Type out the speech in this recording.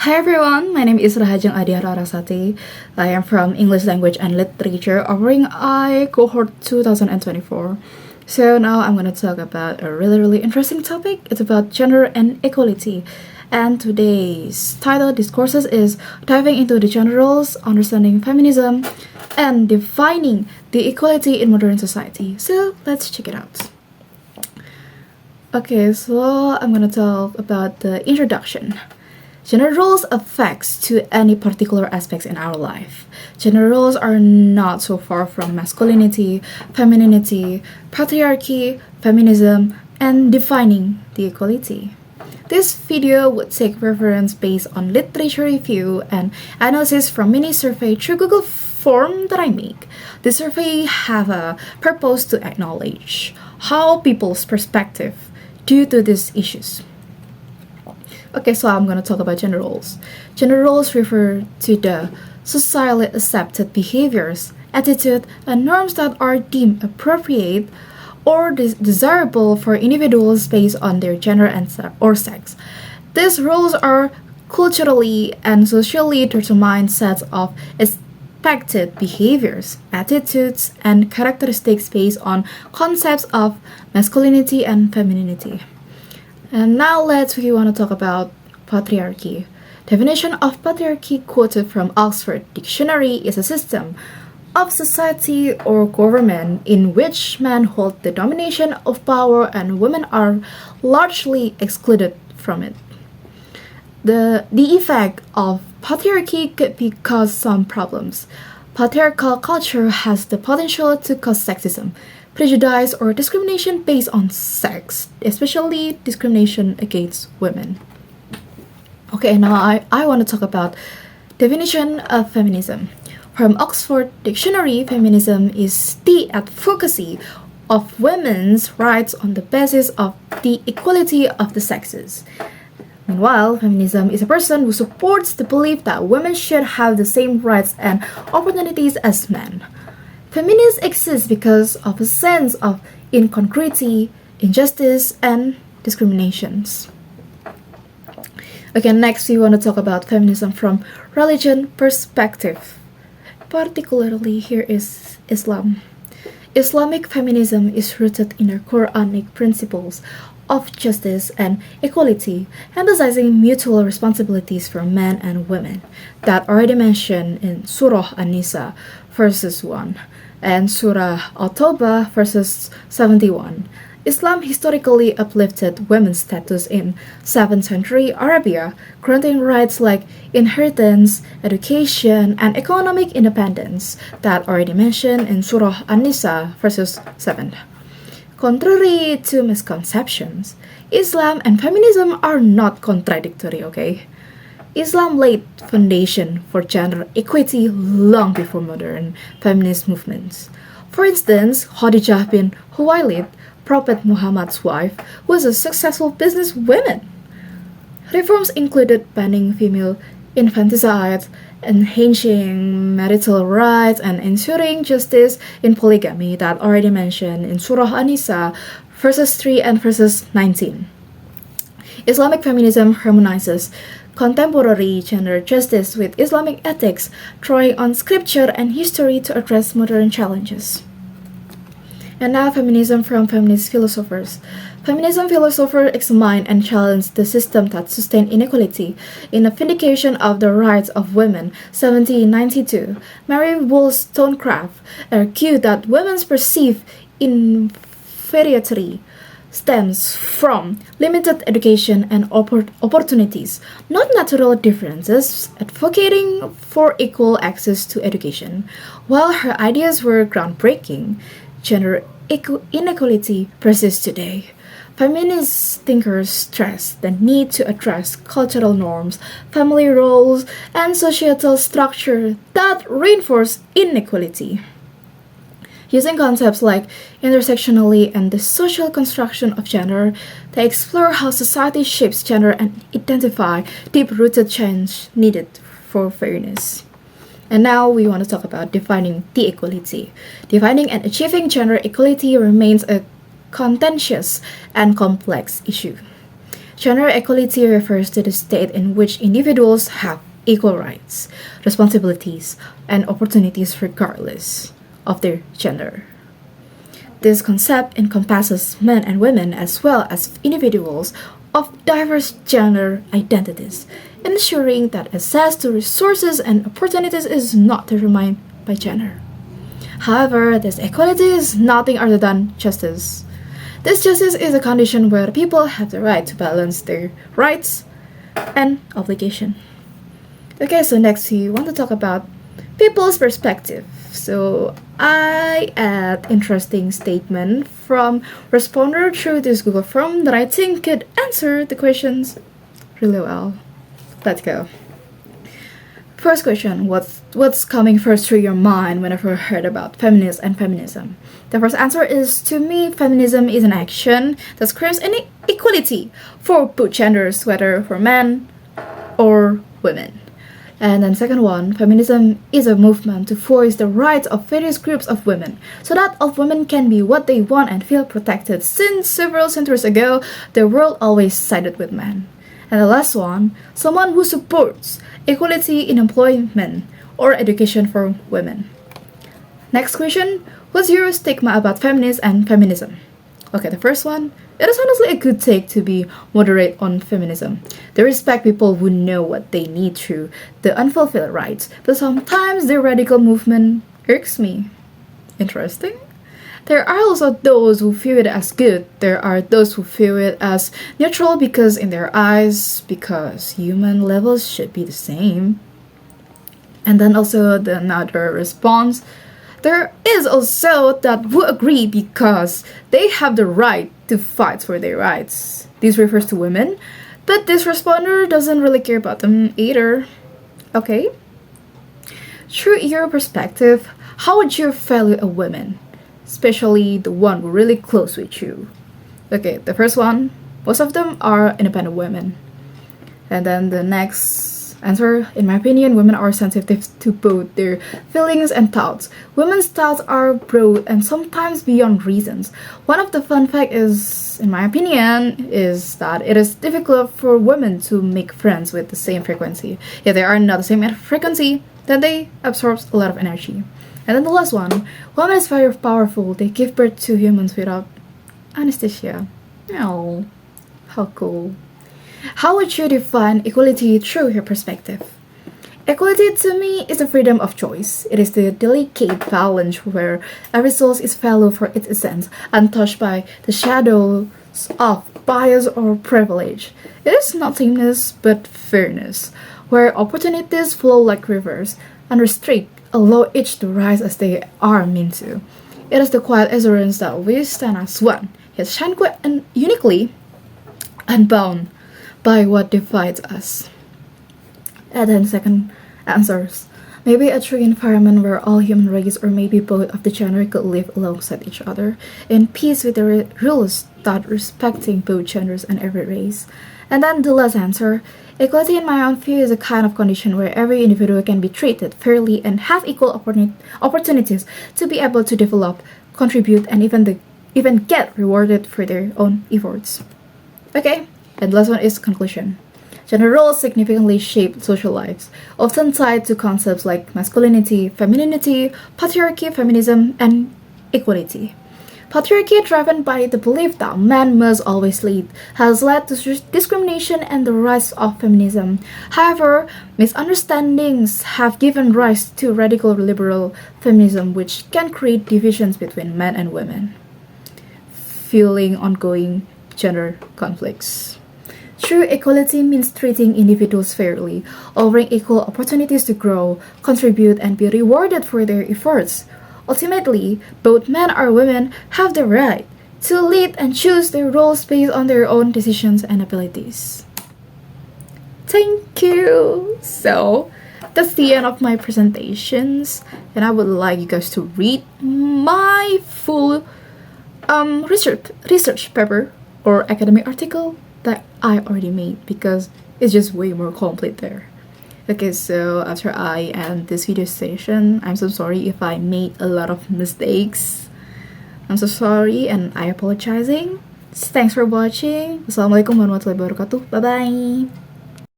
Hi everyone, my name is Rahajeng Adyah Rarasati. I am from English Language and Literature, offering I cohort 2024. So now I'm going to talk about a really interesting topic. It's about gender and equality. And today's title discourses is diving into the gender roles, understanding feminism, and defining the equality in modern society. So let's check it out. Okay, so I'm going to talk about the introduction. Gender roles affects to any particular aspects in our life. Gender roles are not so far from masculinity, femininity, patriarchy, feminism, and defining the equality. This video would take reference based on literature review and analysis from mini survey through Google form that I make. The survey have a purpose to acknowledge how people's perspective due to these issues. Okay, so I'm going to talk about gender roles. Gender roles refer to the socially accepted behaviors, attitude, and norms that are deemed appropriate or desirable for individuals based on their gender or sex. These roles are culturally and socially determined sets of expected behaviors, attitudes, and characteristics based on concepts of masculinity and femininity. And now we want to talk about patriarchy. Definition of patriarchy quoted from Oxford Dictionary is a system of society or government in which men hold the domination of power and women are largely excluded from it. The effect of patriarchy could cause some problems. Patriarchal culture has the potential to cause sexism, prejudice, or discrimination based on sex, especially discrimination against women. Okay, now I want to talk about definition of feminism. From Oxford Dictionary, feminism is the advocacy of women's rights on the basis of the equality of the sexes. Meanwhile, feminism is a person who supports the belief that women should have the same rights and opportunities as men. Feminism exists because of a sense of incongruity, injustice, and discriminations. Okay, next we want to talk about feminism from religion perspective. Particularly here is Islam. Islamic feminism is rooted in the Quranic principles of justice and equality, emphasizing mutual responsibilities for men and women that already mentioned in Surah An-Nisa verses 1 and Surah At-Tawbah verses 71. Islam historically uplifted women's status in 7th century Arabia, granting rights like inheritance, education, and economic independence that already mentioned in Surah An-Nisa verses 7. Contrary to misconceptions, Islam and feminism are not contradictory, okay? Islam laid foundation for gender equity long before modern feminist movements. For instance, Khadijah bin Khuwailid, Prophet Muhammad's wife, was a successful businesswoman. Reforms included banning female infanticide, enhancing marital rights, and ensuring justice in polygamy that already mentioned in Surah An-Nisa verses 3 and verses 19. Islamic feminism harmonizes contemporary gender justice with Islamic ethics, drawing on scripture and history to address modern challenges. And now feminism from feminist philosophers. Feminism philosophers examine and challenge the system that sustained inequality. In a Vindication of the Rights of Women, 1792, Mary Wollstonecraft argued that women's perceived inferiority stems from limited education and opportunities, not natural differences, advocating for equal access to education. While her ideas were groundbreaking, gender inequality persists today. Feminist thinkers stress the need to address cultural norms, family roles, and societal structure that reinforce inequality. Using concepts like intersectionality and the social construction of gender, they explore how society shapes gender and identify deep-rooted change needed for fairness. And now we want to talk about defining the equality. Defining and achieving gender equality remains a contentious and complex issue. Gender equality refers to the state in which individuals have equal rights, responsibilities, and opportunities regardless of their gender. This concept encompasses men and women as well as individuals of diverse gender identities, ensuring that access to resources and opportunities is not determined by gender. However, this equality is nothing other than justice. This justice is a condition where people have the right to balance their rights and obligation. Okay, so next we want to talk about people's perspective. So I add interesting statement from responder through this Google form that I think could answer the questions really well. Let's go. First question, what's coming first through your mind whenever you heard about feminists and feminism? The first answer is, to me, feminism is an action that craves any equality for both genders, whether for men or women. And then second one, feminism is a movement to voice the rights of various groups of women, so that all women can be what they want and feel protected. Since several centuries ago, the world always sided with men. And the last one, someone who supports equality in employment or education for women. Next question, what's your stigma about feminists and feminism? Okay, the first one, it is honestly a good take to be moderate on feminism. They respect people who know what they need through the unfulfilled rights, but sometimes their radical movement irks me. Interesting? There are also those who view it as good. There are those who view it as neutral because in their eyes, because human levels should be the same. And then also another response, there is also that who agree because they have the right to fight for their rights. This refers to women, but this responder doesn't really care about them either. Okay? Through your perspective, how would you value a woman? Especially the one who really close with you. Okay, the first one, most of them are independent women. And then the next answer, in my opinion, women are sensitive to both their feelings and thoughts. Women's thoughts are broad and sometimes beyond reasons. One of the fun facts is, in my opinion, is that it is difficult for women to make friends with the same frequency. If they are not the same frequency, then they absorb a lot of energy. And then the last one, women is very powerful. They give birth to humans without anesthesia. Oh, how cool. How would you define equality through your perspective? Equality to me is the freedom of choice. It is the delicate balance where every soul is valued for its essence, untouched by the shadows of bias or privilege. It is not sameness but fairness, where opportunities flow like rivers, unrestricted, allow each to rise as they are meant to. It is the quiet assurance that we stand as one, yet shine quite and uniquely, unbound by what divides us. And then second answers. Maybe a true environment where all human race or maybe both of the gender could live alongside each other, in peace with the rules that respecting both genders and every race. And then the last answer, equality in my own view is a kind of condition where every individual can be treated fairly and have equal opportunities to be able to develop, contribute, and even get rewarded for their own efforts. Okay, and the last one is conclusion. Gender roles significantly shape social lives, often tied to concepts like masculinity, femininity, patriarchy, feminism, and equality. Patriarchy, driven by the belief that men must always lead, has led to discrimination and the rise of feminism. However, misunderstandings have given rise to radical liberal feminism, which can create divisions between men and women, fueling ongoing gender conflicts. True equality means treating individuals fairly, offering equal opportunities to grow, contribute, and be rewarded for their efforts. Ultimately, both men or women have the right to lead and choose their roles based on their own decisions and abilities. Thank you! So, that's the end of my presentations, and I would like you guys to read my full research paper or academic article that I already made, because it's just way more complete there. Okay, so after I end this video session, I'm so sorry if I made a lot of mistakes. I'm so sorry and I apologizing. Thanks for watching. Wassalamualaikum warahmatullahi wabarakatuh. Bye bye.